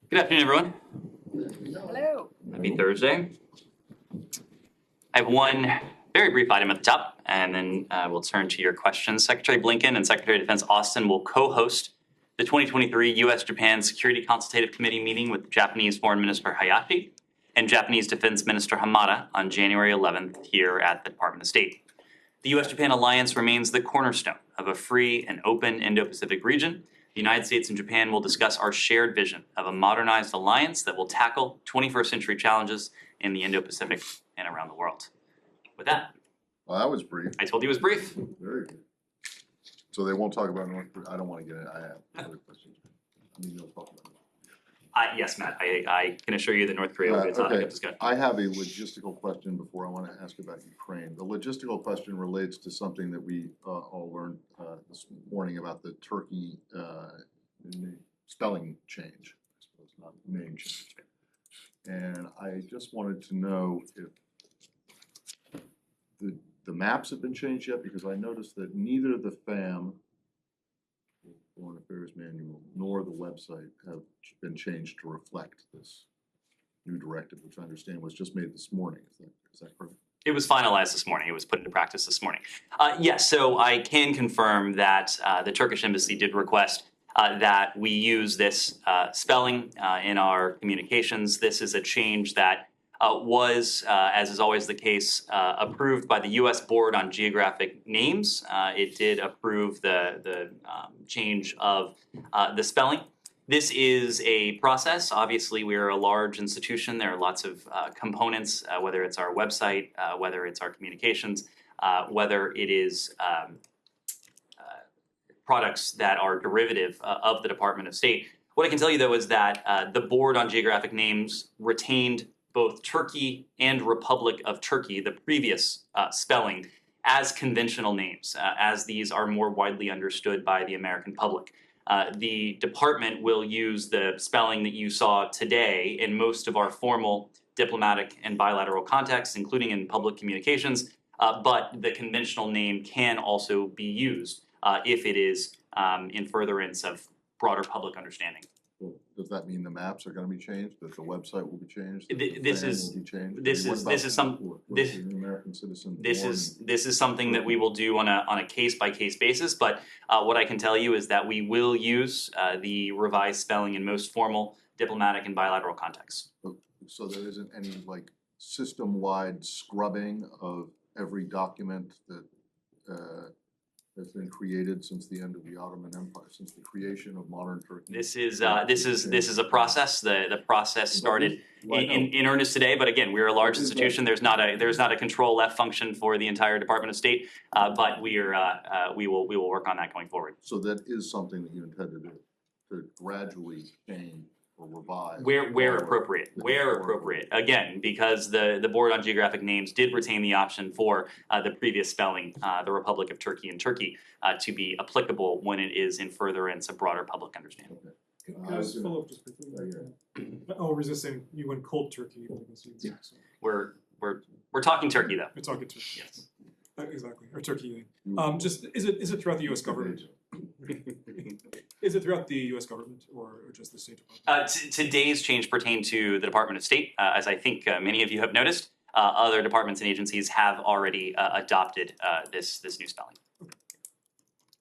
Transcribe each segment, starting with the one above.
Good afternoon, everyone. Hello. Happy Thursday. I have one very brief item at the top, and then we'll turn to your questions. Secretary Blinken and Secretary of Defense Austin will co-host the 2023 U.S.-Japan Security Consultative Committee meeting with Japanese Foreign Minister Hayashi and Japanese Defense Minister Hamada on January 11th here at the Department of State. The U.S.-Japan alliance remains the cornerstone of a free and open Indo-Pacific region. The United States and Japan will discuss our shared vision of a modernized alliance that will tackle 21st century challenges in the Indo-Pacific and around the world. With that, Well, that was brief. I told you it was brief. Very good. So they won't talk about North Korea. I don't want to get it. I have other questions. I mean, they'll talk about it. Yes, Matt, I can assure you that North Korea will be a topic of discussion. I have a logistical question before I want to ask about Ukraine. The logistical question relates to something that we all learned this morning about the Turkey spelling change, I suppose, not name change. And I just wanted to know if the maps have been changed yet, because I noticed that neither the FAM, Foreign Affairs Manual, nor the website have been changed to reflect this new directive, which I understand was just made this morning. Is that correct? It was finalized this morning. It was put into practice this morning. Yes, so I can confirm that the Turkish embassy did request that we use this spelling in our communications. This is a change that was, as is always the case, approved by the U.S. Board on Geographic Names. It did approve the change of the spelling. This is a process. Obviously, we are a large institution. There are lots of components, whether it's our website, whether it's our communications, whether it is products that are derivative of the Department of State. What I can tell you, though, is that the Board on Geographic Names retained both Turkey and Republic of Turkey, the previous spelling, as conventional names, as these are more widely understood by the American public. The department will use the spelling that you saw today in most of our formal diplomatic and bilateral contexts, including in public communications, but the conventional name can also be used if it is in furtherance of broader public understanding. Well, does that mean the maps are going to be changed? That the website will be changed? This is something that we will do on a case by case basis. But what I can tell you is that we will use the revised spelling in most formal diplomatic and bilateral contexts. So there isn't any like system-wide scrubbing of every document that has been created since the end of the Ottoman Empire, since the creation of modern Turkey. This is a process. The process started in earnest today. But again, we're a large institution. There's not a control F function for the entire Department of State. But we will work on that going forward. So that is something that you intend to do, to gradually change or revise where appropriate. Again, because the Board on Geographic Names did retain the option for the previous spelling, the Republic of Turkey and Turkey, to be applicable when it is in furtherance of broader public understanding. Okay. Can I just follow up just briefly? Resisting, you went cold turkey. Yeah. We're talking Turkey, though. We're talking turkey. Yes. Exactly, or turkey. Just is it throughout the U.S. government? Is it throughout the U.S. government or just the State Department? Today's change pertained to the Department of State, as I think many of you have noticed. Other departments and agencies have already adopted this new spelling.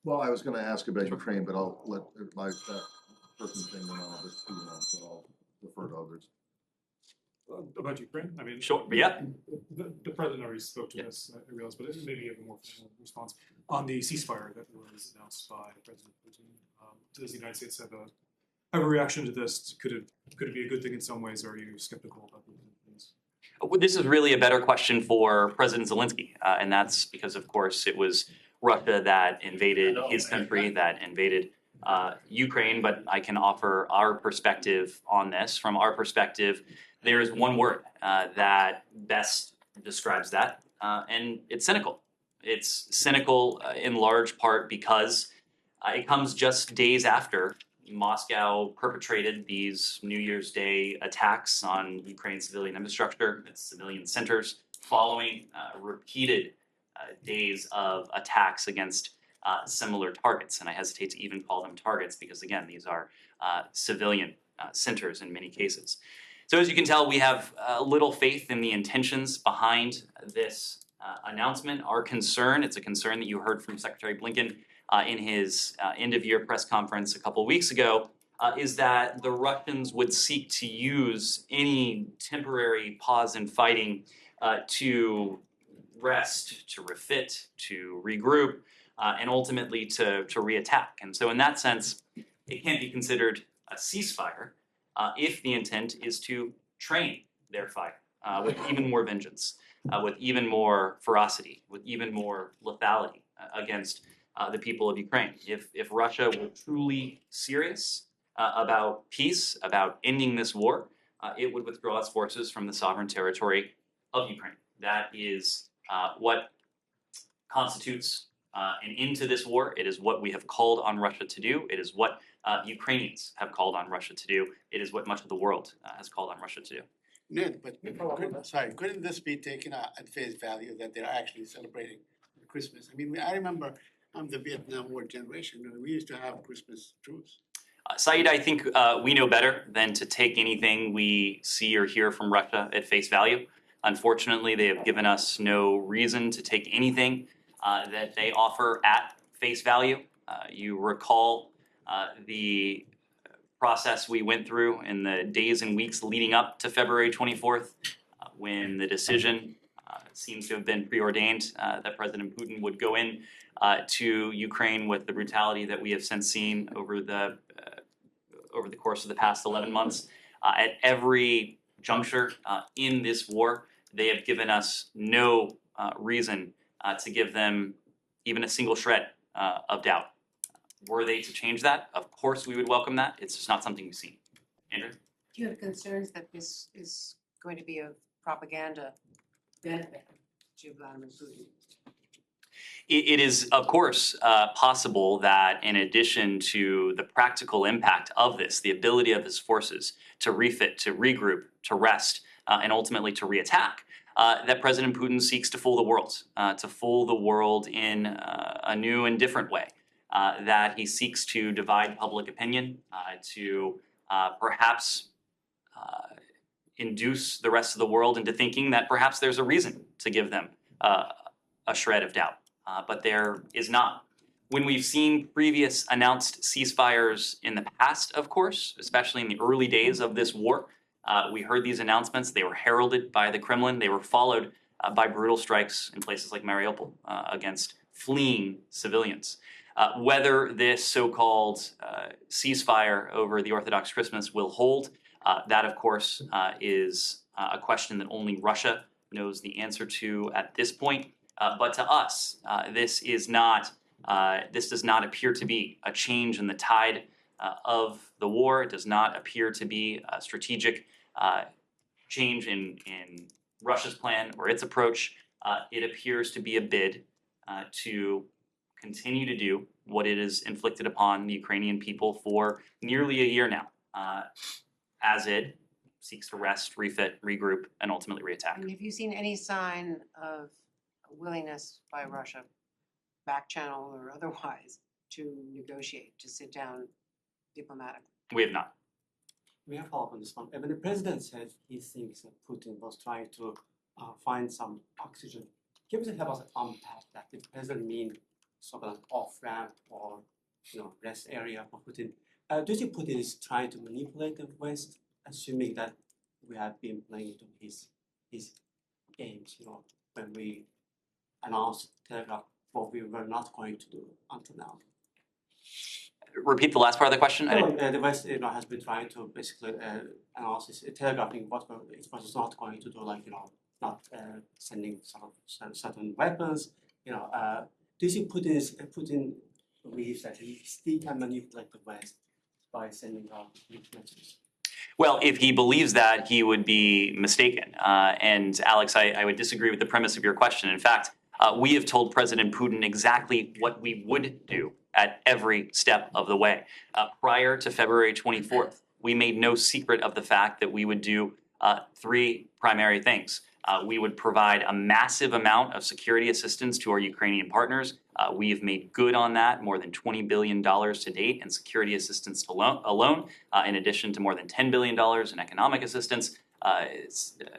Well, I was going to ask about Ukraine, but I'll let that person thing went on a bit too long, so I'll defer to others. About Ukraine? I mean, sure. Yeah. The president already spoke to this, I realize, but maybe you have a more formal response on the ceasefire that was announced by President Putin. Does the United States have a reaction to this? Could it be a good thing in some ways, or are you skeptical about things? Well, this is really a better question for President Zelensky, and that's because, of course, it was Russia that invaded his country, that invaded Ukraine. But I can offer our perspective on this. From our perspective, there is one word that best describes that, and it's cynical. It's cynical in large part because it comes just days after Moscow perpetrated these New Year's Day attacks on Ukraine's civilian infrastructure, its civilian centers, following repeated days of attacks against similar targets. And I hesitate to even call them targets because, again, these are civilian centers in many cases. So as you can tell, we have little faith in the intentions behind this announcement. Our concern, it's a concern that you heard from Secretary Blinken in his end-of-year press conference a couple of weeks ago, is that the Russians would seek to use any temporary pause in fighting to rest, to refit, to regroup, and ultimately to reattack. And so in that sense, it can't be considered a ceasefire if the intent is to train their fire with even more vengeance, with even more ferocity, with even more lethality against the people of Ukraine. If Russia were truly serious about peace, about ending this war, it would withdraw its forces from the sovereign territory of Ukraine. That is what constitutes an end to this war. It is what we have called on Russia to do. It is what Ukrainians have called on Russia to do. It is what much of the world has called on Russia to do. Ned, but couldn't this be taken at face value that they're actually celebrating Christmas? I mean, I remember I'm the Vietnam War generation, and we used to have Christmas truce. Saeed, I think we know better than to take anything we see or hear from Russia at face value. Unfortunately, they have given us no reason to take anything that they offer at face value. You recall the process we went through in the days and weeks leading up to February 24th, when the decision seems to have been preordained that President Putin would go in to Ukraine with the brutality that we have since seen over the course of the past 11 months. At every juncture in this war, they have given us no reason to give them even a single shred of doubt. Were they to change that, of course we would welcome that. It's just not something we've seen. Andrew? Do you have concerns that this is going to be a propaganda benefit to Vladimir Putin? It is, of course, possible that in addition to the practical impact of this, the ability of his forces to refit, to regroup, to rest, and ultimately to reattack, that President Putin seeks to fool the world in a new and different way, that he seeks to divide public opinion, to perhaps induce the rest of the world into thinking that perhaps there's a reason to give them a shred of doubt. But there is not. When we've seen previous announced ceasefires in the past, of course, especially in the early days of this war, we heard these announcements. They were heralded by the Kremlin. They were followed by brutal strikes in places like Mariupol against fleeing civilians. Whether this so-called ceasefire over the Orthodox Christmas will hold, that, of course, is a question that only Russia knows the answer to at this point. But to us, this does not appear to be a change in the tide of the war. It does not appear to be a strategic change in Russia's plan or its approach. It appears to be a bid to continue to do what it has inflicted upon the Ukrainian people for nearly a year now, as it seeks to rest, refit, regroup, and ultimately reattack. And have you seen any sign of willingness by Russia, back channel or otherwise, to negotiate, to sit down diplomatically? We have not. We have follow up on this one. When the president said he thinks that Putin was trying to find some oxygen, can you help us unpack that? Did the president mean sort of an off-ramp or rest area for Putin? Do you think Putin is trying to manipulate the West, assuming that we have been playing into his games? When we announced, telegraph what we were not going to do until now. Repeat the last part of the question. The West has been trying to basically announce, telegraphing what it was not going to do, like not sending certain weapons. Do you think Putin believes that he still can manipulate the West by sending out messages? Well, if he believes that, he would be mistaken. And Alex, I would disagree with the premise of your question. In fact, we have told President Putin exactly what we would do at every step of the way. Prior to February 24th, we made no secret of the fact that we would do three primary things. We would provide a massive amount of security assistance to our Ukrainian partners, We have made good on that, more than $20 billion to date in security assistance alone, in addition to more than $10 billion in economic assistance,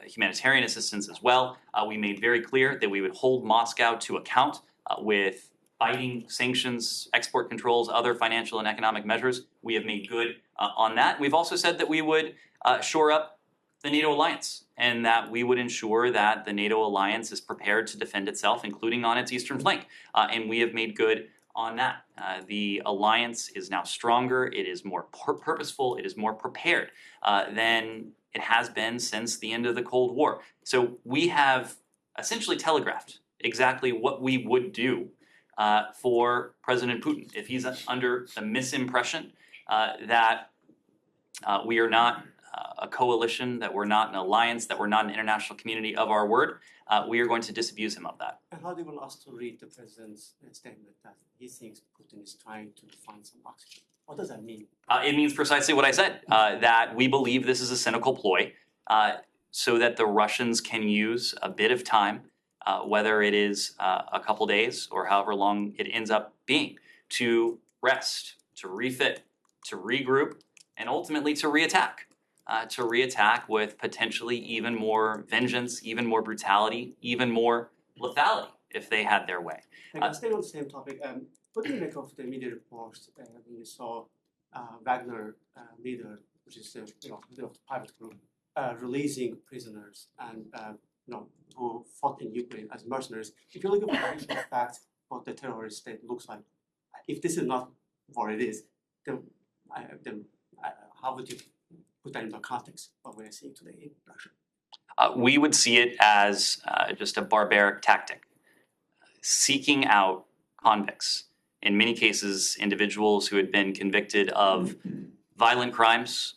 humanitarian assistance as well. We made very clear that we would hold Moscow to account with fighting sanctions, export controls, other financial and economic measures. We have made good on that. We've also said that we would shore up the NATO alliance and that we would ensure that the NATO alliance is prepared to defend itself, including on its eastern flank. And we have made good on that. The alliance is now stronger. It is more purposeful. It is more prepared than it has been since the end of the Cold War. So we have essentially telegraphed exactly what we would do for President Putin if he's under the misimpression that we are not a coalition, that we're not an alliance, that we're not an international community of our word. We are going to disabuse him of that. And how do you want us to read the president's statement that he thinks Putin is trying to find some oxygen? What does that mean? It means precisely what I said, that we believe this is a cynical ploy so that the Russians can use a bit of time, whether it is a couple days or however long it ends up being, to rest, to refit, to regroup, and ultimately to reattack. To reattack with potentially even more vengeance, even more brutality, even more lethality if they had their way. Staying on the same topic, what do you make of the media reports when you saw Wagner leader, which is the private group, releasing prisoners and who fought in Ukraine as mercenaries? If you look at the fact what the terrorist state looks like, if this is not what it is, then how would you put that into context of what we're seeing today in Russia? We would see it as just a barbaric tactic, seeking out convicts, in many cases individuals who had been convicted of violent crimes,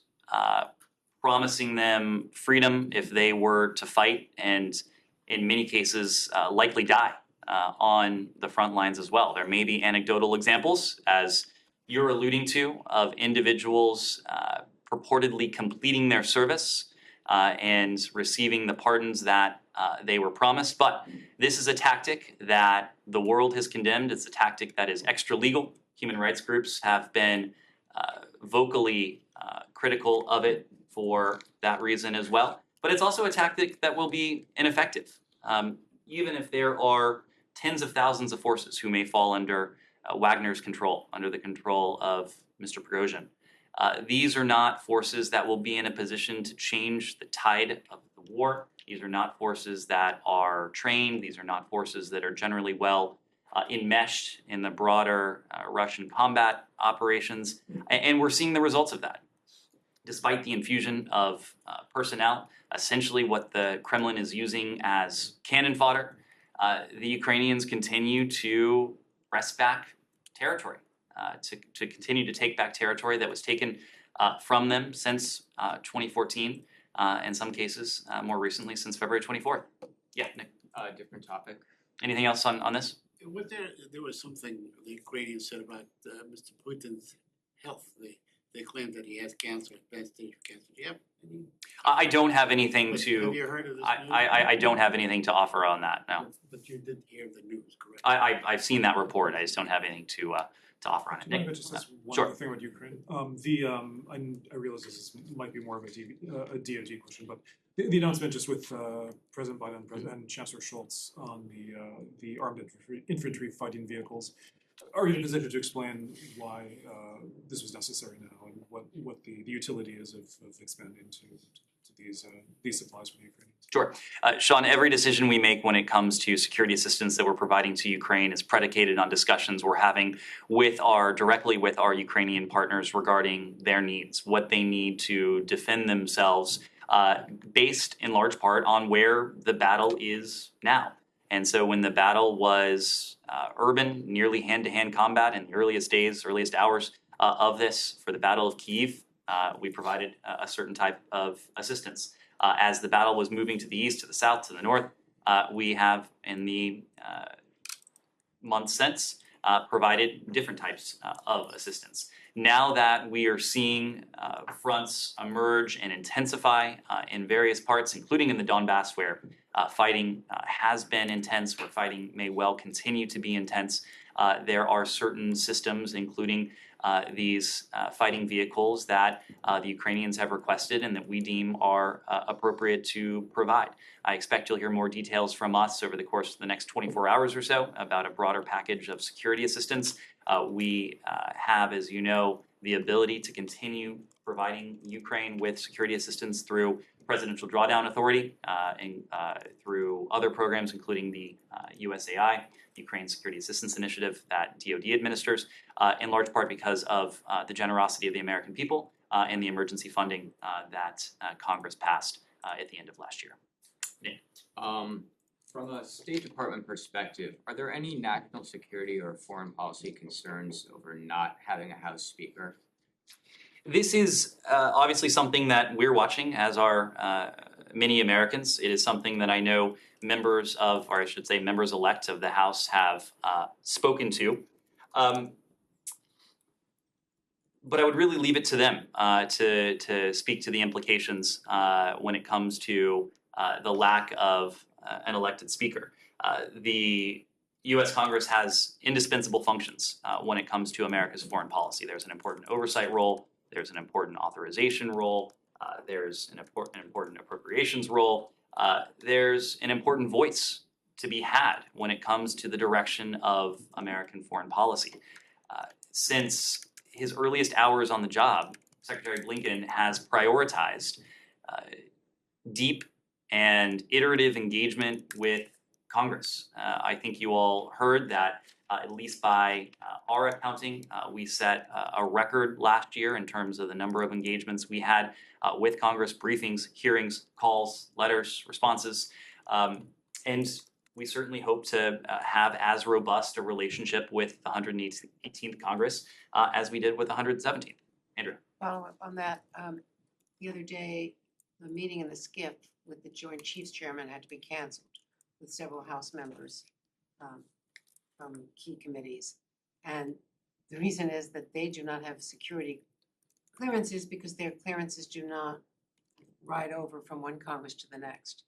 promising them freedom if they were to fight, and in many cases likely die on the front lines as well. There may be anecdotal examples, as you're alluding to, of individuals purportedly completing their service and receiving the pardons that they were promised. But this is a tactic that the world has condemned. It's a tactic that is extra legal. Human rights groups have been vocally critical of it for that reason as well. But it's also a tactic that will be ineffective. Even if there are tens of thousands of forces who may fall under Wagner's control, under the control of Mr. Prigozhin. These are not forces that will be in a position to change the tide of the war. These are not forces that are trained. These are not forces that are generally well enmeshed in the broader Russian combat operations. And we're seeing the results of that. Despite the infusion of personnel, essentially what the Kremlin is using as cannon fodder, the Ukrainians continue to press back territory. To continue to take back territory that was taken from them since 2014, in some cases more recently since February 24th. Yeah, Nick. Different topic. Anything else on this? There was something the Ukrainians said about Mr. Putin's health. They claimed that he has cancer, advanced stage of cancer. Do you have any? I don't have anything to. Have you heard of this news? I don't have anything to offer on that. No. But you did hear the news, correct? I've seen that report. I just don't have anything to offer on it. Can I Nick? just ask one Sure. other thing about Ukraine? I realize this might be more of a DoD question, but the announcement just with President Biden and Chancellor Schultz on the armed infantry fighting vehicles. Are you in a position to explain why this was necessary now and what the utility is of expanding to these supplies for the Ukrainians? Sure. Sean, every decision we make when it comes to security assistance that we're providing to Ukraine is predicated on discussions we're having directly with our Ukrainian partners regarding their needs, what they need to defend themselves, based in large part on where the battle is now. And so when the battle was urban, nearly hand-to-hand combat in the earliest days, earliest hours of this, for the Battle of Kyiv, we provided a certain type of assistance. As the battle was moving to the east, to the south, to the north, we have, in the months since, provided different types of assistance. Now that we are seeing fronts emerge and intensify in various parts, including in the Donbass, where fighting has been intense, where fighting may well continue to be intense, There are certain systems, including these fighting vehicles that the Ukrainians have requested and that we deem are appropriate to provide. I expect you'll hear more details from us over the course of the next 24 hours or so about a broader package of security assistance. We have, as you know, the ability to continue providing Ukraine with security assistance through Presidential Drawdown Authority and through other programs, including the USAI, Ukraine Security Assistance Initiative that DoD administers, in large part because of the generosity of the American people and the emergency funding that Congress passed at the end of last year. From a State Department perspective, are there any national security or foreign policy concerns over not having a House Speaker? This is obviously something that we're watching, as are many Americans. It is something that I know members of, or I should say members-elect of the House have spoken to. But I would really leave it to them to speak to the implications when it comes to the lack of an elected speaker. The U.S. Congress has indispensable functions when it comes to America's foreign policy. There's an important oversight role. There's an important authorization role. There's an important appropriations role. There's an important voice to be had when it comes to the direction of American foreign policy. Since his earliest hours on the job, Secretary Blinken has prioritized deep and iterative engagement with Congress. I think you all heard that, at least by our accounting, we set a record last year in terms of the number of engagements we had with Congress, briefings, hearings, calls, letters, responses. And we certainly hope to have as robust a relationship with the 118th Congress as we did with the 117th. Andrew. Follow up on that, the other day, the meeting in the SCIF with the Joint Chiefs Chairman had to be canceled with several House members from key committees. And the reason is that they do not have security clearances because their clearances do not ride over from one Congress to the next.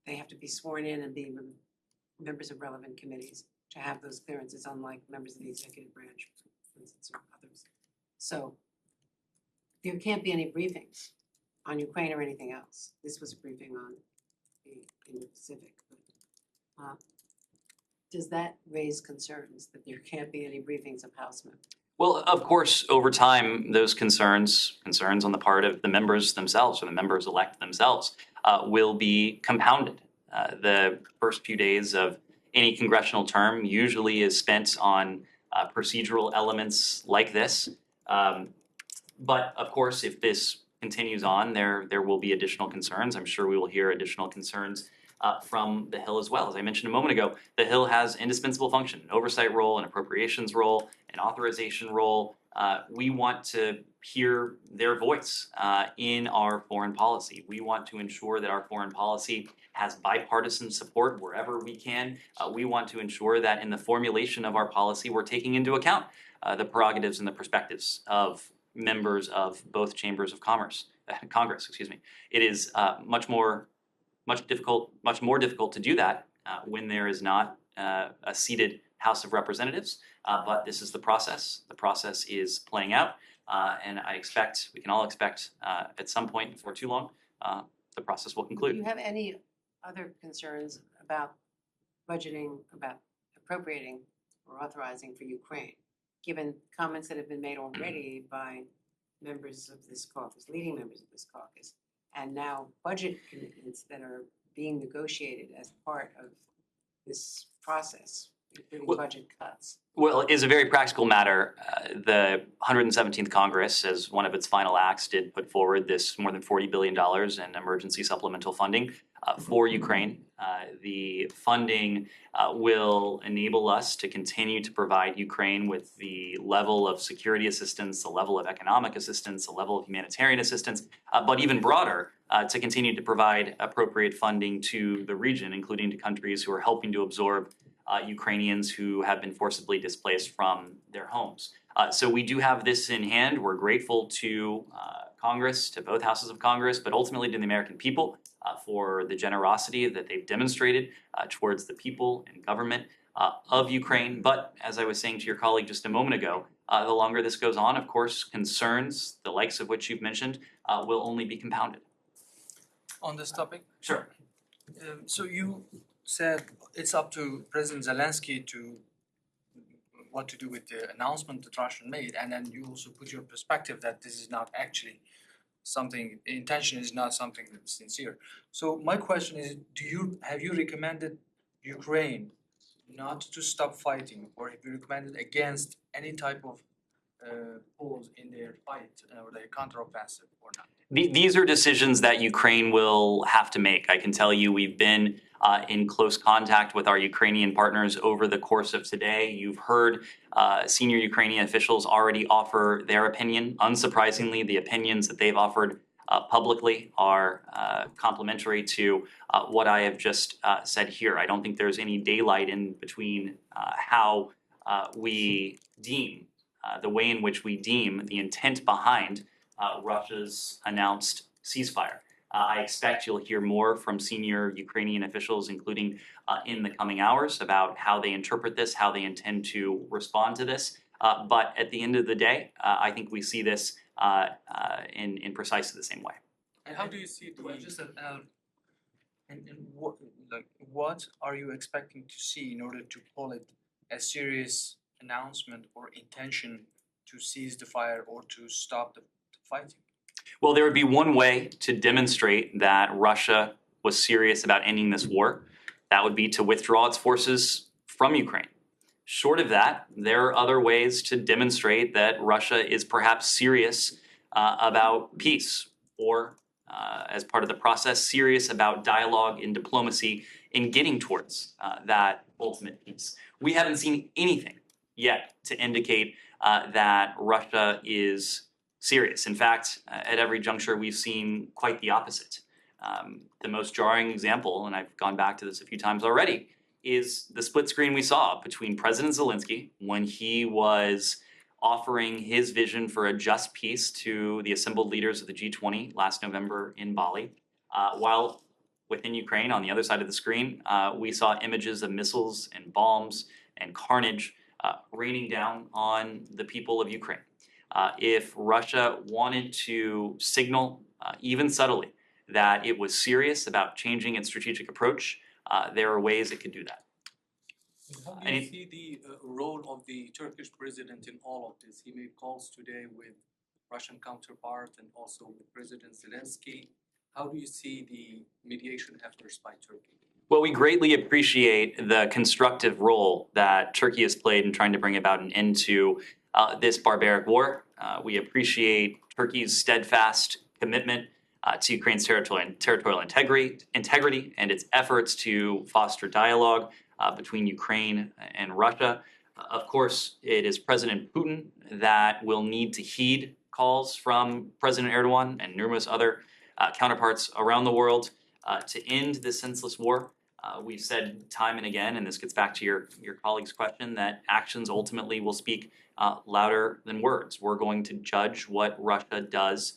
They have to be sworn in and be members of relevant committees to have those clearances, unlike members of the executive branch, for instance, or others. So there can't be any briefings on Ukraine or anything else. This was a briefing on the Indo-Pacific. But, does that raise concerns that there can't be any briefings of House members? Well, of course, over time, those concerns on the part of the members themselves or the members-elect themselves will be compounded. The first few days of any congressional term usually is spent on procedural elements like this. But of course, if this continues on, there will be additional concerns. I'm sure we will hear additional concerns from the Hill as well. As I mentioned a moment ago, the Hill has indispensable function, an oversight role, an appropriations role, an authorization role. We want to hear their voice in our foreign policy. We want to ensure that our foreign policy has bipartisan support wherever we can. We want to ensure that in the formulation of our policy, we're taking into account the prerogatives and the perspectives of members of both chambers of Congress. It is much more difficult to do that when there is not a seated House of Representatives. But this is the process. The process is playing out, and we can all expect at some point before too long, the process will Do conclude. you have any other concerns about budgeting, about appropriating or authorizing for Ukraine, given comments that have been made already by members of this caucus, leading members of this caucus, and now budget commitments that are being negotiated as part of this process, including Well- budget cuts? Well, it is a very practical matter. The 117th Congress, as one of its final acts, did put forward this more than $40 billion in emergency supplemental funding for Ukraine. The funding will enable us to continue to provide Ukraine with the level of security assistance, the level of economic assistance, the level of humanitarian assistance, but even broader, to continue to provide appropriate funding to the region, including to countries who are helping to absorb Ukrainians who have been forcibly displaced from their homes. So we do have this in hand. We're grateful to Congress, to both houses of Congress, but ultimately to the American people for the generosity that they've demonstrated towards the people and government of Ukraine. But as I was saying to your colleague just a moment ago, the longer this goes on, of course, concerns, the likes of which you've mentioned, will only be compounded. On this topic? Sure. So you said it's up to President Zelensky to what to do with the announcement that Russia made, and then you also put your perspective that this is not actually something, the intention is not something that's sincere. So my question is, have you recommended Ukraine not to stop fighting, or have you recommended against any type of pause in their fight or their counteroffensive or not? These are decisions that Ukraine will have to make. I can tell you we've been in close contact with our Ukrainian partners over the course of today. You've heard senior Ukrainian officials already offer their opinion. Unsurprisingly, the opinions that they've offered publicly are complementary to what I have just said here. I don't think there's any daylight in between how we deem, the way in which we deem the intent behind Russia's announced ceasefire. I expect you'll hear more from senior Ukrainian officials, including in the coming hours, about how they interpret this, how they intend to respond to this. But at the end of the day, I think we see this in precisely the same way. And how do you see what are you expecting to see in order to call it a serious announcement or intention to cease the fire or to stop the fighting? Well, there would be one way to demonstrate that Russia was serious about ending this war. That would be to withdraw its forces from Ukraine. Short of that, there are other ways to demonstrate that Russia is perhaps serious about peace, or as part of the process, serious about dialogue and diplomacy in getting towards that ultimate peace. We haven't seen anything yet to indicate that Russia is serious. In fact, at every juncture, we've seen quite the opposite. The most jarring example, and I've gone back to this a few times already, is the split screen we saw between President Zelensky when he was offering his vision for a just peace to the assembled leaders of the G20 last November in Bali, while within Ukraine, on the other side of the screen, we saw images of missiles and bombs and carnage raining down on the people of Ukraine. If Russia wanted to signal, even subtly, that it was serious about changing its strategic approach, there are ways it could do that. How do you see the role of the Turkish president in all of this? He made calls today with Russian counterpart and also with President Zelensky. How do you see the mediation efforts by Turkey? Well, we greatly appreciate the constructive role that Turkey has played in trying to bring about an end to this barbaric war. We appreciate Turkey's steadfast commitment to Ukraine's territorial integrity and its efforts to foster dialogue between Ukraine and Russia. Of course, it is President Putin that will need to heed calls from President Erdogan and numerous other counterparts around the world to end this senseless war. We've said time and again, and this gets back to your colleague's question, that actions ultimately will speak louder than words. We're going to judge what Russia does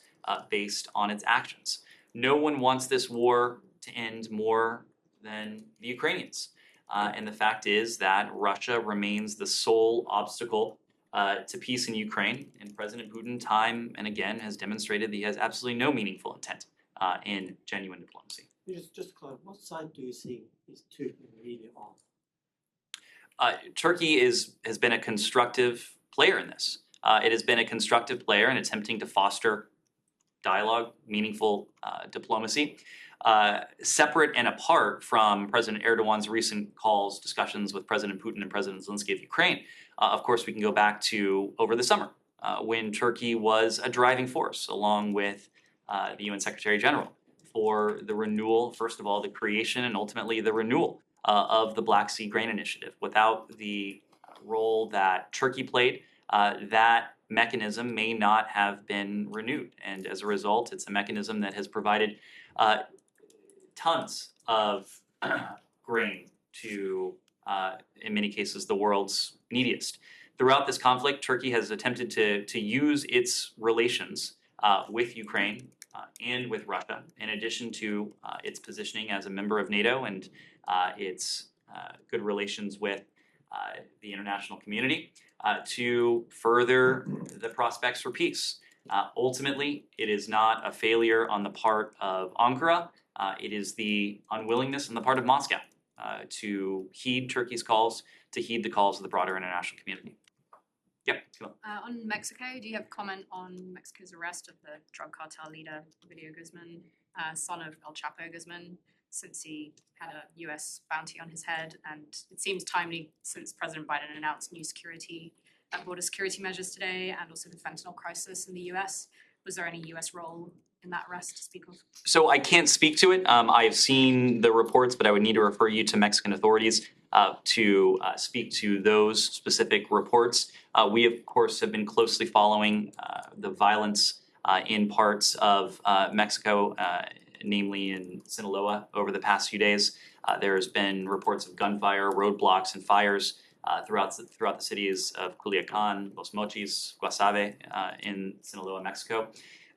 based on its actions. No one wants this war to end more than the Ukrainians. And the fact is that Russia remains the sole obstacle to peace in Ukraine. And President Putin, time and again, has demonstrated that he has absolutely no meaningful intent in genuine diplomacy. Just clarify, what side do you think is Turkey really on? Turkey has been a constructive player in this. It has been a constructive player in attempting to foster dialogue, meaningful diplomacy, separate and apart from President Erdogan's recent calls, discussions with President Putin and President Zelensky of Ukraine. Of course, we can go back to over the summer when Turkey was a driving force, along with the UN Secretary General, for the renewal, first of all, the creation and ultimately the renewal of the Black Sea Grain Initiative. Without the role that Turkey played, that mechanism may not have been renewed. And as a result, it's a mechanism that has provided tons of grain to, in many cases, the world's neediest. Throughout this conflict, Turkey has attempted to use its relations with Ukraine and with Russia, in addition to its positioning as a member of NATO and its good relations with the international community to further the prospects for peace. Ultimately, it is not a failure on the part of Ankara. It is the unwillingness on the part of Moscow to heed Turkey's calls, to heed the calls of the broader international community. Yep. On Mexico, do you have comment on Mexico's arrest of the drug cartel leader, Ovidio Guzman, son of El Chapo Guzman, since he had a US bounty on his head? And it seems timely since President Biden announced new border security measures today, and also the fentanyl crisis in the US. Was there any US role in that arrest to speak of? So I can't speak to it. I have seen the reports, but I would need to refer you to Mexican authorities to speak to those specific reports. We, of course, have been closely following the violence in parts of Mexico, namely in Sinaloa, over the past few days. There's been reports of gunfire, roadblocks, and fires throughout the cities of Culiacan, Los Mochis, Guasave in Sinaloa, Mexico.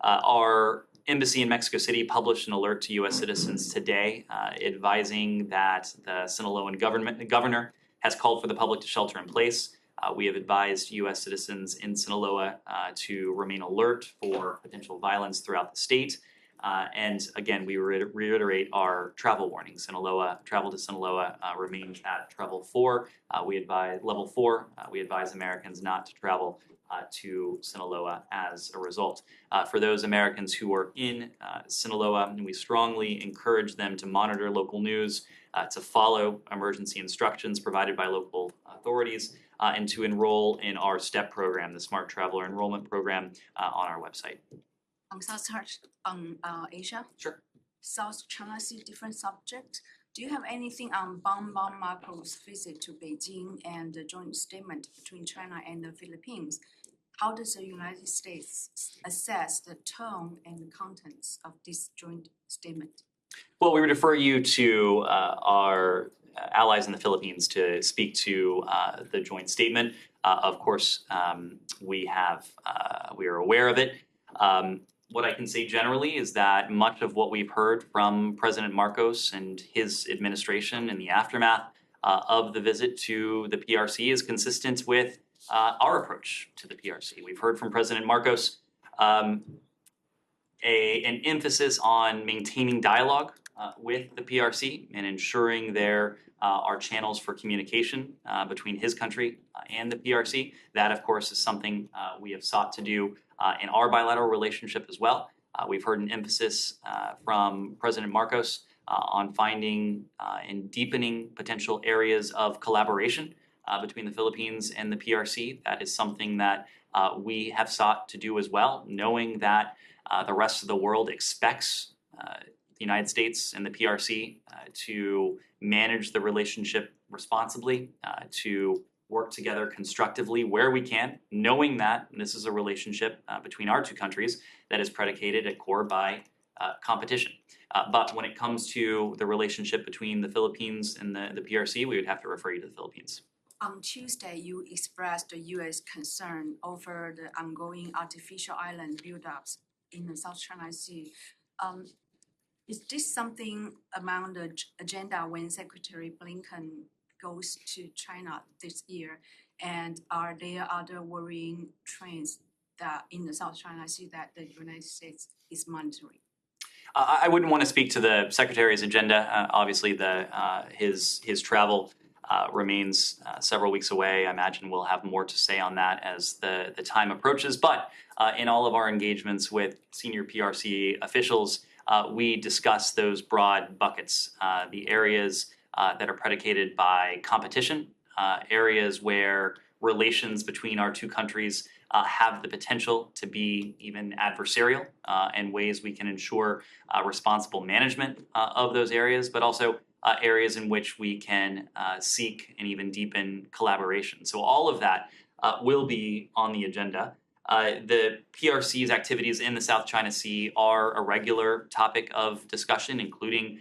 Our embassy in Mexico City published an alert to U.S. citizens today advising that the Sinaloan governor has called for the public to shelter in place. We have advised U.S. citizens in Sinaloa to remain alert for potential violence throughout the state. And again, we reiterate our travel warning. Travel to Sinaloa remains at level 4. We advise Americans not to travel to Sinaloa as a result. For those Americans who are in Sinaloa, we strongly encourage them to monitor local news, to follow emergency instructions provided by local authorities, and to enroll in our STEP program, the Smart Traveler Enrollment Program, on our website. On Asia? Sure. South China Sea, different subject. Do you have anything on Bongbong Marcos' visit to Beijing and the joint statement between China and the Philippines? How does the United States assess the tone and the contents of this joint statement? Well, we would refer you to our allies in the Philippines to speak to the joint statement. Of course, we are aware of it. What I can say generally is that much of what we've heard from President Marcos and his administration in the aftermath of the visit to the PRC is consistent with our approach to the PRC. We've heard from President Marcos an emphasis on maintaining dialogue with the PRC and ensuring there are channels for communication between his country and the PRC. That, of course, is something we have sought to do in our bilateral relationship as well. We've heard an emphasis from President Marcos on finding and deepening potential areas of collaboration between the Philippines and the PRC. That is something that we have sought to do as well, knowing that the rest of the world expects the United States and the PRC to manage the relationship responsibly, to work together constructively where we can, knowing that this is a relationship between our two countries that is predicated at core by competition. But when it comes to the relationship between the Philippines and the PRC, we would have to refer you to the Philippines. On Tuesday, you expressed the U.S. concern over the ongoing artificial island buildups in the South China Sea. Is this something among the agenda when Secretary Blinken goes to China this year? And are there other worrying trends that in the South China Sea that the United States is monitoring? I wouldn't want to speak to the Secretary's agenda. Obviously, his travel remains several weeks away. I imagine we'll have more to say on that as the time approaches. But in all of our engagements with senior PRC officials, we discuss those broad buckets, the areas that are predicated by competition, areas where relations between our two countries have the potential to be even adversarial, and ways we can ensure responsible management of those areas, but also areas in which we can seek and even deepen collaboration. So all of that will be on the agenda. The PRC's activities in the South China Sea are a regular topic of discussion, including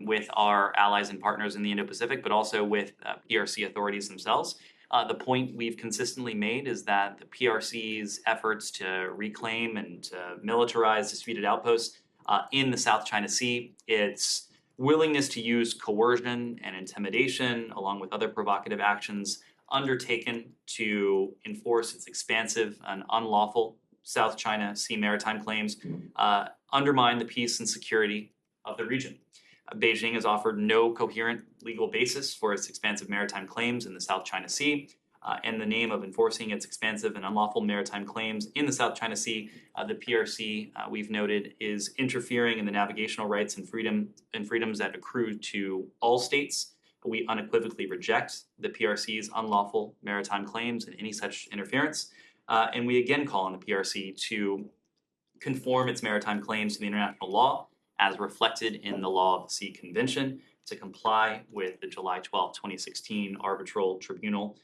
with our allies and partners in the Indo-Pacific, but also with PRC authorities themselves. The point we've consistently made is that the PRC's efforts to reclaim and to militarize disputed outposts in the South China Sea, its willingness to use coercion and intimidation, along with other provocative actions undertaken to enforce its expansive and unlawful South China Sea maritime claims, undermine the peace and security of the region. Beijing has offered no coherent legal basis for its expansive maritime claims in the South China Sea. In the name of enforcing its expansive and unlawful maritime claims in the South China Sea, the PRC, we've noted, is interfering in the navigational rights and freedoms that accrue to all states. We unequivocally reject the PRC's unlawful maritime claims and any such interference. And we again call on the PRC to conform its maritime claims to the international law as reflected in the Law of the Sea Convention, to comply with the July 12, 2016 Arbitral Tribunal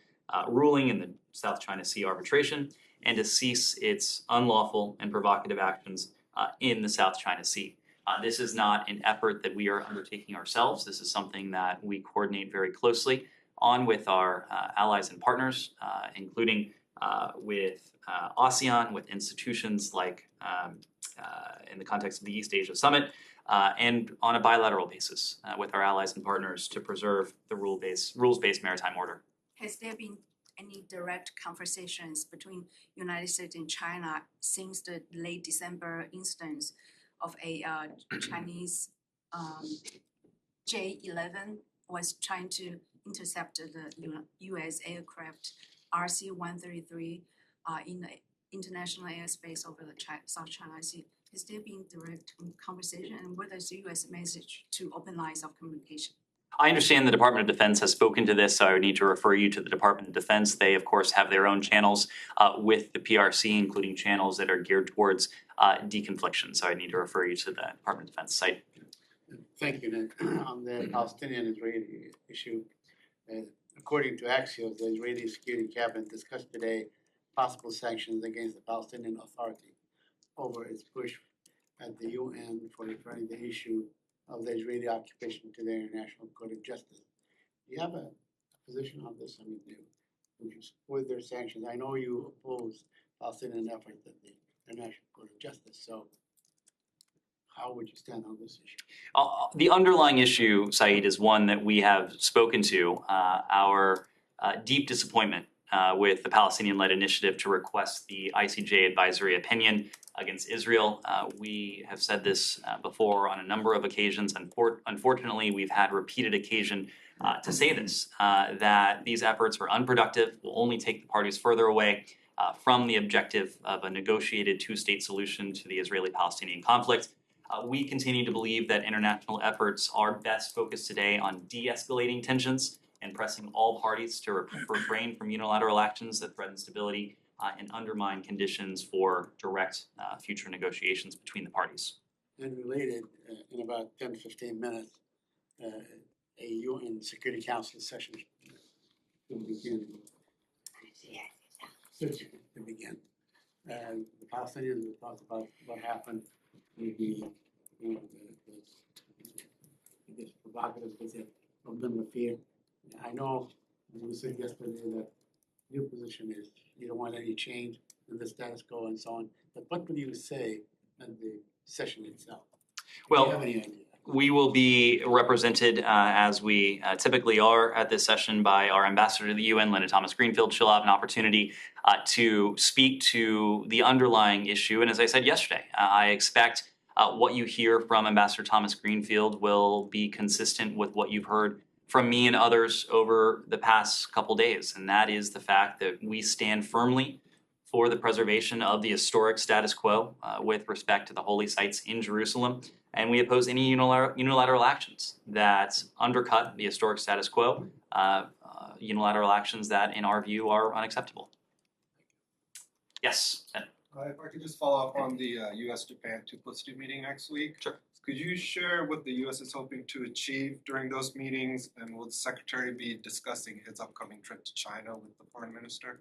ruling in the South China Sea arbitration, and to cease its unlawful and provocative actions in the South China Sea. This is not an effort that we are undertaking ourselves. This is something that we coordinate very closely on with our allies and partners, including with ASEAN, with institutions like in the context of the East Asia Summit, and on a bilateral basis with our allies and partners to preserve the rules-based maritime order. Has there been any direct conversations between United States and China since the late December instance of a Chinese J-11 was trying to intercept the U.S. aircraft RC-133 in the international airspace over the South China Sea? Has there been direct conversation, and what is the U.S. message to open lines of communication? I understand the Department of Defense has spoken to this, so I would need to refer you to the Department of Defense. They, of course, have their own channels with the PRC, including channels that are geared towards deconfliction. So I need to refer you to the Department of Defense site. Thank you, Nick. On the Palestinian-Israeli issue, according to Axios, the Israeli Security Cabinet discussed today possible sanctions against the Palestinian Authority over its push at the UN for referring the issue of the Israeli occupation to the International Court of Justice. Do you have a position on this? I mean, would you support their sanctions? I know you oppose Palestinian efforts at the International Court of Justice, so how would you stand on this issue? The underlying issue, Saeed, is one that we have spoken to, our deep disappointment with the Palestinian-led initiative to request the ICJ advisory opinion against Israel. We have said this before on a number of occasions. Unfortunately, we've had repeated occasion to say this, that these efforts are unproductive, will only take the parties further away from the objective of a negotiated two-state solution to the Israeli-Palestinian conflict. We continue to believe that international efforts are best focused today on de-escalating tensions and pressing all parties to refrain from unilateral actions that threaten stability and undermine conditions for direct future negotiations between the parties. And related, in about 10 to 15 minutes, a UN Security Council session will begin. The Palestinians will talk about what happened with the provocative visit of Ben Rafir. I know we said yesterday that your position is you don't want any change in the status quo and so on. But what will you say at the session itself? Well, do you have any idea? We will be represented, as we typically are at this session, by our ambassador to the UN, Linda Thomas-Greenfield. She'll have an opportunity to speak to the underlying issue. And as I said yesterday, I expect what you hear from Ambassador Thomas-Greenfield will be consistent with what you've heard from me and others over the past couple days. And that is the fact that we stand firmly for the preservation of the historic status quo with respect to the holy sites in Jerusalem. And we oppose any unilateral actions that undercut the historic status quo, unilateral actions that, in our view, are unacceptable. Yes, Ben. If I could just follow up on the U.S.-Japan 2+2 meeting next week. Sure. Could you share what the U.S. is hoping to achieve during those meetings, and will the Secretary be discussing his upcoming trip to China with the Foreign Minister?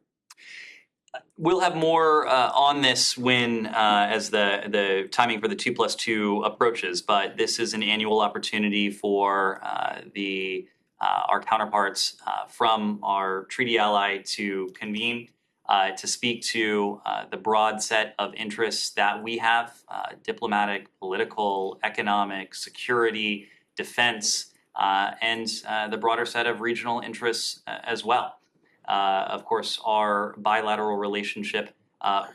We'll have more on this when, as the timing for the 2+2 approaches, but this is an annual opportunity for our counterparts from our treaty ally to convene, to speak to the broad set of interests that we have, diplomatic, political, economic, security, defense, and the broader set of regional interests as well. Of course, our bilateral relationship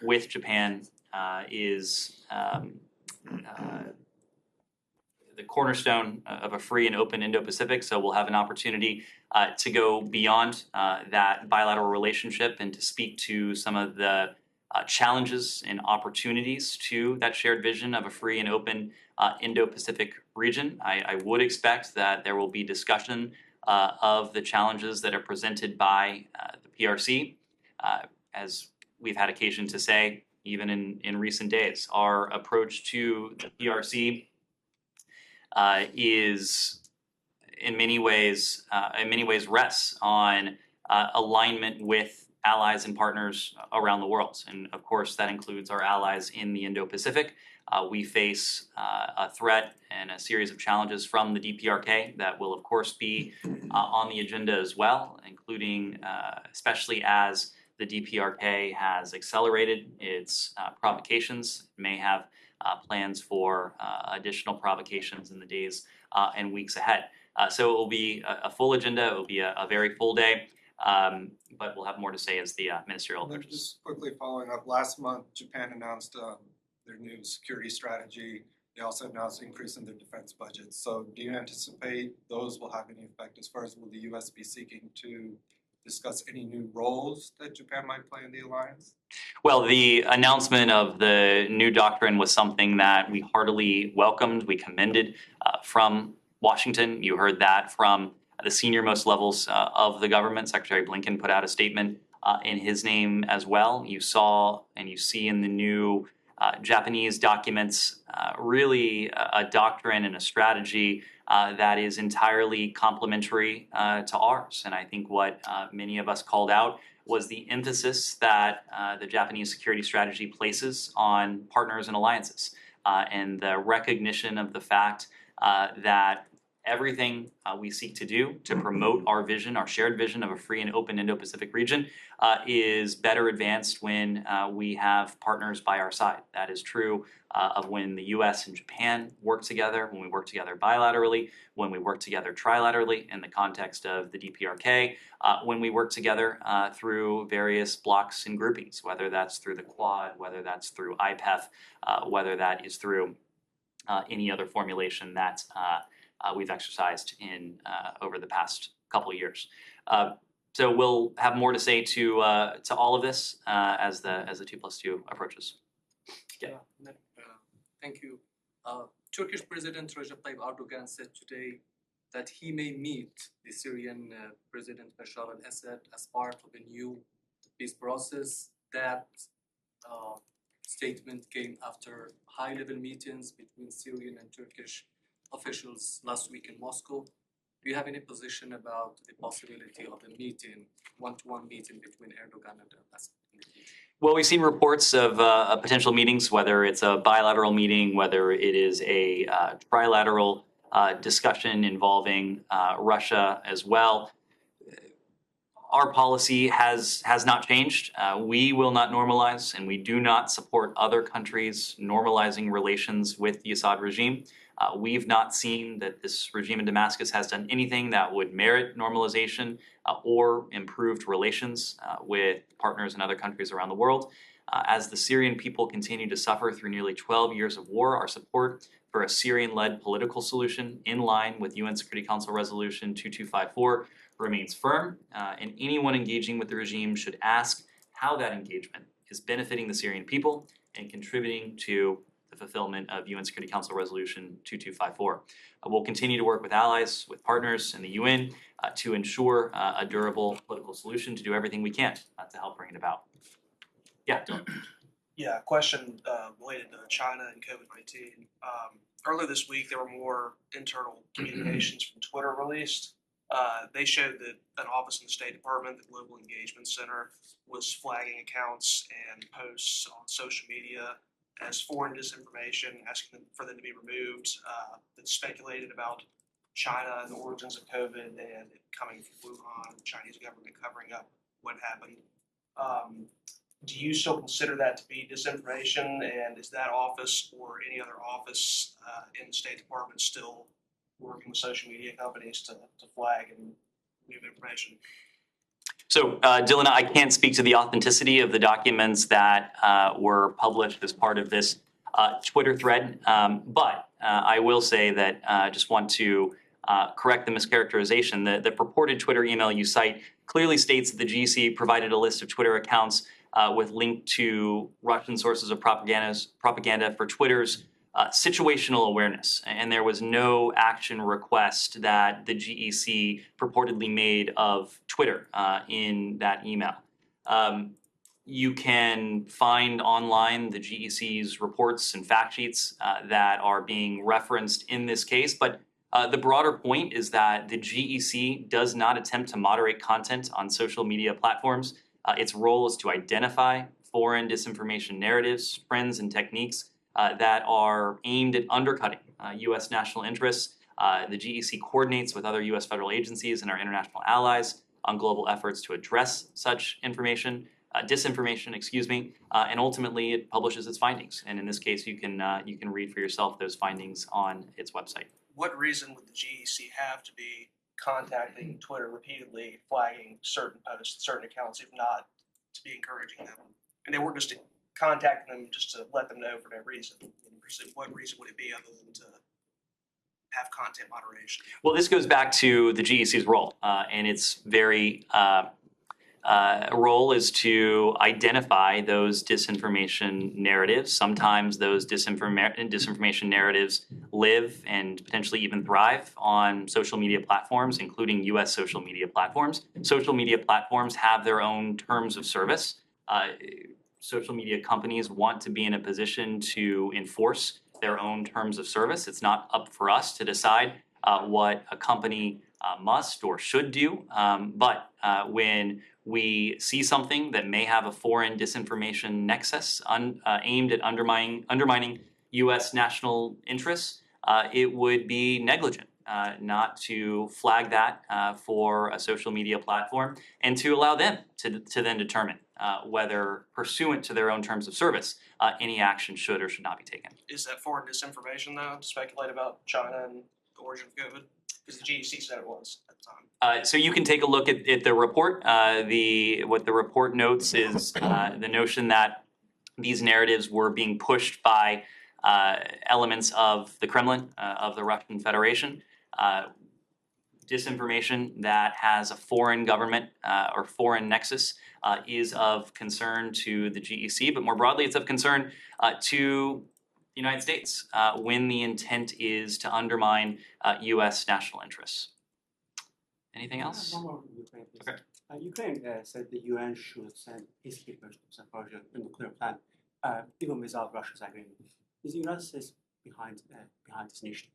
with Japan is the cornerstone of a free and open Indo-Pacific. So we'll have an opportunity to go beyond that bilateral relationship and to speak to some of the challenges and opportunities to that shared vision of a free and open Indo-Pacific region. I would expect that there will be discussion of the challenges that are presented by the PRC. As we've had occasion to say, even in recent days, our approach to the PRC is in many ways rests on alignment with allies and partners around the world. And of course, that includes our allies in the Indo-Pacific. We face a threat and a series of challenges from the DPRK that will, of course, be on the agenda as well, including especially as the DPRK has accelerated its provocations, may have plans for additional provocations in the days and weeks ahead. So it will be a full agenda. It will be a very full day, but we'll have more to say as the ministerial approaches. Just quickly following up, last month Japan announced their new security strategy. They also announced an increase in their defense budget. So do you anticipate those will have any effect as far as will the U.S. be seeking to discuss any new roles that Japan might play in the alliance? Well, the announcement of the new doctrine was something that we heartily welcomed. We commended from Washington. You heard that from the senior-most levels of the government. Secretary Blinken put out a statement in his name as well. You saw and you see in the new Japanese documents really a doctrine and a strategy that is entirely complementary to ours. And I think what many of us called out was the emphasis that the Japanese security strategy places on partners and alliances, and the recognition of the fact that everything we seek to do to promote our vision, our shared vision of a free and open Indo-Pacific region is better advanced when we have partners by our side. That is true of when the US and Japan work together, when we work together bilaterally, when we work together trilaterally in the context of the DPRK, when we work together through various blocks and groupings, whether that's through the Quad, whether that's through IPEF, whether that is through any other formulation that we've exercised in over the past couple of years. So we'll have more to say to all of this as the 2+2 approaches. Yeah. Thank you. Turkish President Recep Tayyip Erdogan said today that he may meet the Syrian President Bashar al-Assad as part of a new peace process. That statement came after high-level meetings between Syrian and Turkish officials last week in Moscow. Do you have any position about the possibility of a meeting, one-to-one meeting between Erdogan and Assad? Well, we've seen reports of potential meetings, whether it's a bilateral meeting, whether it is a trilateral discussion involving Russia as well. Our policy has not changed. We will not normalize, and we do not support other countries normalizing relations with the Assad regime. We've not seen that this regime in Damascus has done anything that would merit normalization or improved relations with partners in other countries around the world. As the Syrian people continue to suffer through nearly 12 years of war, our support for a Syrian-led political solution in line with UN Security Council Resolution 2254 remains firm, and anyone engaging with the regime should ask how that engagement is benefiting the Syrian people and contributing to the fulfillment of UN Security Council Resolution 2254. We'll continue to work with allies, with partners in the UN to ensure a durable political solution, to do everything we can to help bring it about. Yeah, Dylan. Yeah, question related to China and COVID-19. Earlier this week, there were more internal communications from Twitter released. They showed that an office in the State Department, the Global Engagement Center, was flagging accounts and posts on social media as foreign disinformation, asking them for them to be removed, that speculated about China and the origins of COVID and it coming from Wuhan, the Chinese government covering up what happened. Do you still consider that to be disinformation, and is that office or any other office in the State Department still working with social media companies to flag and move information? So, Dylan, I can't speak to the authenticity of the documents that were published as part of this Twitter thread, but I will say that I just want to correct the mischaracterization. The purported Twitter email you cite clearly states that the GEC provided a list of Twitter accounts with link to Russian sources of propaganda for Twitter's situational awareness, and there was no action request that the GEC purportedly made of Twitter in that email. You can find online the GEC's reports and fact sheets that are being referenced in this case, but the broader point is that the GEC does not attempt to moderate content on social media platforms. Its role is to identify foreign disinformation narratives, trends, and techniques that are aimed at undercutting U.S. national interests. The GEC coordinates with other U.S. federal agencies and our international allies on global efforts to address such disinformation, and ultimately it publishes its findings. And in this case, you can read for yourself those findings on its website. What reason would the GEC have to be contacting Twitter repeatedly, flagging certain posts, certain accounts, if not to be encouraging them? And they weren't just contacting them just to let them know for no reason. What reason would it be other than to have content moderation? Well, this goes back to the GEC's role, and its very role is to identify those disinformation narratives. Sometimes those disinformation narratives live and potentially even thrive on social media platforms, including U.S. social media platforms. Social media platforms have their own terms of service. Social media companies want to be in a position to enforce their own terms of service. It's not up for us to decide what a company must or should do. But when we see something that may have a foreign disinformation nexus aimed at undermining U.S. national interests, it would be negligent not to flag that for a social media platform and to allow them to then determine whether, pursuant to their own terms of service, any action should or should not be taken. Is that foreign disinformation, though, to speculate about China and the origin of COVID? Because the GEC said it was at the time. So you can take a look at the report. What the report notes is the notion that these narratives were being pushed by elements of the Kremlin, of the Russian Federation. Disinformation that has a foreign government or foreign nexus is of concern to the GEC, but more broadly, it's of concern to the United States when the intent is to undermine U.S. national interests. Anything else? One more on Ukraine, please. Okay. Ukraine said the UN should send peacekeepers to Zaporizhzhia, the nuclear plant, even without Russia's agreement. Is the United States behind this initiative?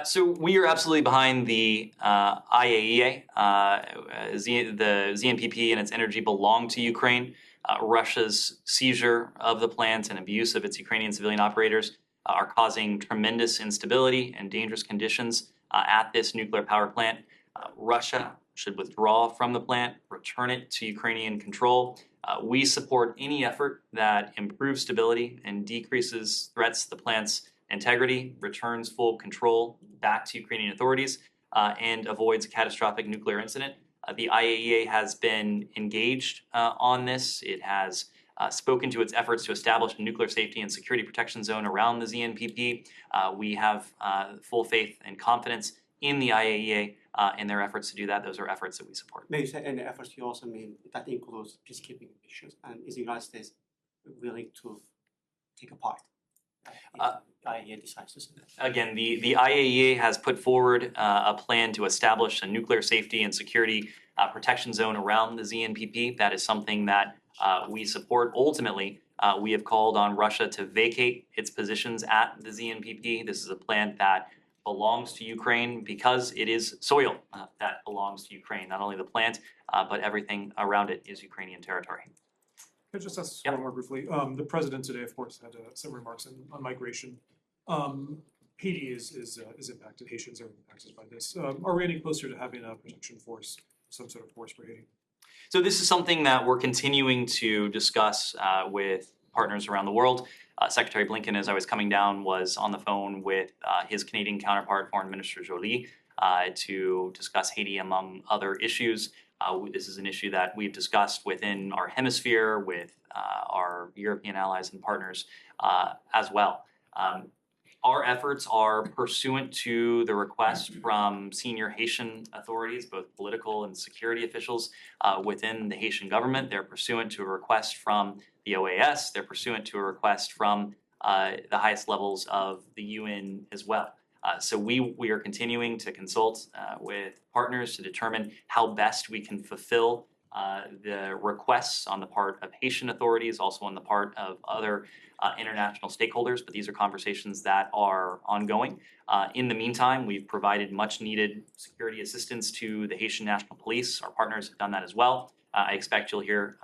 So we are absolutely behind the IAEA. The ZNPP and its energy belong to Ukraine. Russia's seizure of the plant and abuse of its Ukrainian civilian operators are causing tremendous instability and dangerous conditions at this nuclear power plant. Russia should withdraw from the plant, return it to Ukrainian control. We support any effort that improves stability and decreases threats to the plant's integrity, returns full control back to Ukrainian authorities, and avoids a catastrophic nuclear incident. The IAEA has been engaged on this. It has spoken to its efforts to establish a nuclear safety and security protection zone around the ZNPP. We have full faith and confidence in the IAEA in their efforts to do that. Those are efforts that we support. May you say any efforts you also mean that includes peacekeeping missions, and is the United States willing to take a part? IAEA decides to send it. Again, the IAEA has put forward a plan to establish a nuclear safety and security protection zone around the ZNPP. That is something that we support. Ultimately, we have called on Russia to vacate its positions at the ZNPP. This is a plant that belongs to Ukraine because it is soil that belongs to Ukraine. Not only the plant, but everything around it is Ukrainian territory. Can I just ask one more briefly? The president today, of course, had some remarks on migration. Haiti is impacted. Haitians are impacted by this. Are we getting closer to having a protection force, some sort of force for Haiti? So this is something that we're continuing to discuss with partners around the world. Secretary Blinken, as I was coming down, was on the phone with his Canadian counterpart, Foreign Minister Joly, to discuss Haiti among other issues. This is an issue that we've discussed within our hemisphere with our European allies and partners as well. Our efforts are pursuant to the request from senior Haitian authorities, both political and security officials within the Haitian government. They're pursuant to a request from the OAS. They're pursuant to a request from the highest levels of the UN as well. So we are continuing to consult with partners to determine how best we can fulfill the requests on the part of Haitian authorities, also on the part of other international stakeholders, but these are conversations that are ongoing. In the meantime, we've provided much needed security assistance to the Haitian National Police. Our partners have done that as well. I expect you'll hear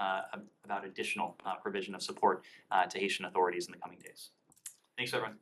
about additional provision of support to Haitian authorities in the coming days. Thanks, everyone.